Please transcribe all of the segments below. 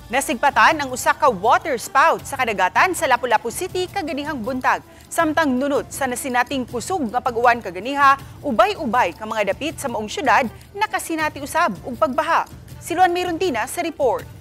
Nasigpatan ang usa ka water spout sa kadagatan sa Lapu-Lapu City kaganihang buntag. Samtang nunot sa nasinating kusog nga pag-uwan kaganiha, ubay-ubay ka mga dapit sa maong syudad nakasinati usab og pagbaha. Si Luan Mirundina sa report.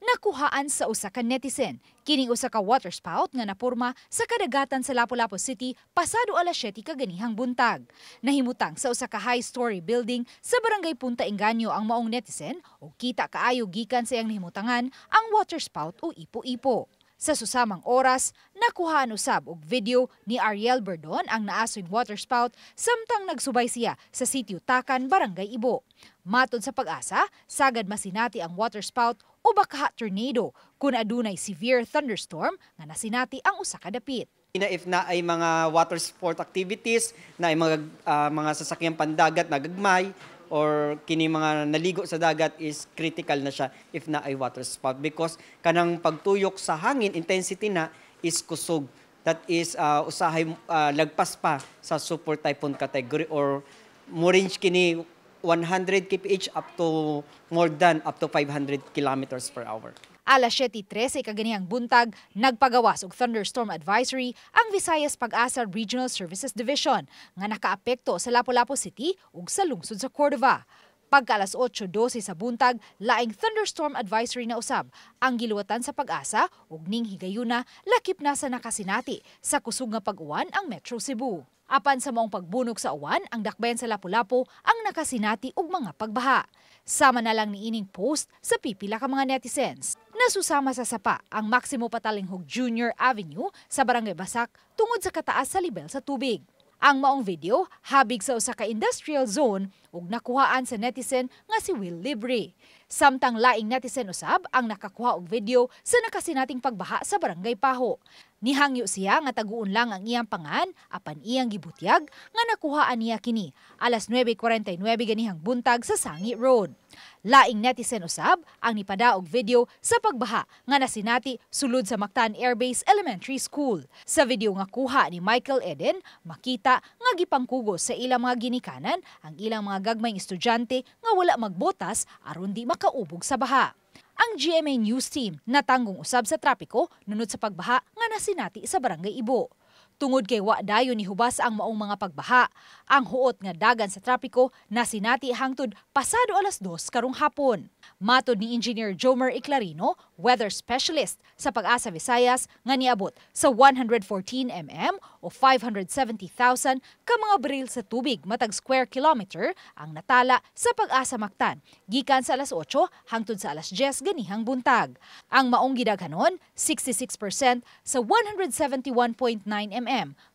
Nakuhaan sa usa ka netizen kining usa ka water spout nga napurma sa kadagatan sa Lapu-Lapu City pasado alas 7 kaganihang buntag. Nahimutang sa usa ka high-story building sa barangay Punta Engaño ang maong netizen ug kita kaayo gikan sa iyang nahimutangan ang water spout o ipo-ipo. Sa susamang oras, nakuhaan usab og video ni Ariel Berdon ang naasoy water spout samtang nagsubay siya sa sitio Takan, Barangay Ibo. Matod sa Pag-asa, sagad masinati ang water spout o baka tornado kung adunay severe thunderstorm nga nasinati ang usa ka dapit. If na ay mga water sport activities, na ay mga sasakyang pandagat na gagmay, or kini mga naligo sa dagat is critical na siya if na ay water spout because kanang pagtuyok sa hangin intensity na is kusog. That is usahay lagpas pa sa super typhoon category or mo range kini 100 kph up to more than up to 500 kilometers per hour. Alas 7:13 kaganihang buntag, nagpagawas og thunderstorm advisory ang Visayas Pag-asa Regional Services Division nga nakaapekto sa Lapu-Lapu City ug sa lungsod sa Cordova. Pagka alas 8:12 sa buntag, laing thunderstorm advisory na usab ang giluwatan sa Pag-asa ug ning higayuna lakip na sa nakasinati sa kusog nga pag-uwan ang Metro Cebu. Apan sa maong pagbunog sa uwan, ang dakbayan sa Lapu-Lapu ang nakasinati og mga pagbaha. Sama na lang ni ining post sa pipila ka mga netizens. Nasusama sa sapa ang Maximo Patalinghog Jr. Avenue sa Barangay Basak tungod sa kataas sa lebel sa tubig. Ang maong video habig sa usa ka industrial zone ug nakuhaan sa netizen nga si Will Libre. Samtang laing netizen usab ang nakakuha og video sa nakasinating pagbaha sa Barangay Paho. Nihangyo siya nga taguon lang ang iyang pangan apan iyang gibutyag nga nakuhaan niya kini alas 9:49 ganihang buntag sa Sangi Road. Laing netizen usab ang nipadaog video sa pagbaha nga nasinati sulod sa Mactan Air Base Elementary School. Sa video nga kuha ni Michael Eden, makita nga gipangkugos sa ilang mga ginikanan ang ilang mga gagmayng estudyante nga wala magbotas aron di makaubog sa baha. Ang GMA News Team natanggong usab sa trapiko nunod sa pagbaha nga nasinati sa Barangay Ibo. Tungod kay wa dayon ni hubas ang maong mga pagbaha, ang huot nga dagan sa trapiko nasinati hangtod pasado alas 2 karong hapon. Matod ni Engineer Jomer Iclarino, weather specialist sa Pag-asa Visayas, nga niabot sa 114 mm o 570,000 ka mga baril sa tubig matag square kilometer ang natala sa Pag-asa Mactan, gikan sa alas 8 hangtod sa alas 10 ganihang buntag. Ang maong gidaghanon, 66% sa 171.9 mm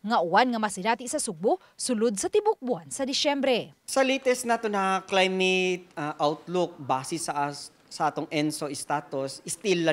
nga uwan nga masinati sa Sugbo sulod sa tibok buwan sa Disyembre. Sa latest nato na climate outlook base sa atong ENSO status, still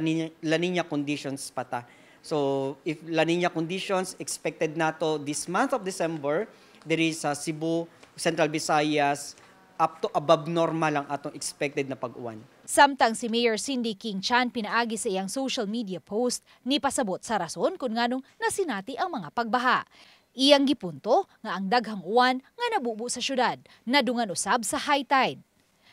La Nina conditions pata. So if La Nina conditions expected nato this month of December, there is Cebu, Central Visayas, up to above normal ang atong expected na pag-uwan. Samtang si Mayor Cindy King Chan pinaagi sa iyang social media post, ni pasabot sa rason kung nganong nasinati ang mga pagbaha. Iyang gipunto nga ang daghang uwan nga nabubo sa syudad, nadungan usab sa high tide.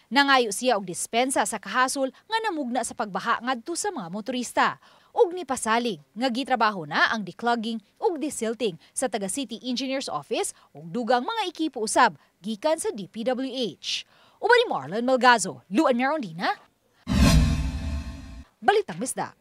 Nangayo siya og dispensa sa kahasol nga namugna sa pagbaha ngadto sa mga motorista. Ug nipasalig nga gitrabaho na ang declogging ug desilting sa Taga City Engineers Office ug dugang mga ekipo usab gikan sa DPWH. Uban ni Marlon Malgazo, Luan Mirondina, Balitang Misda.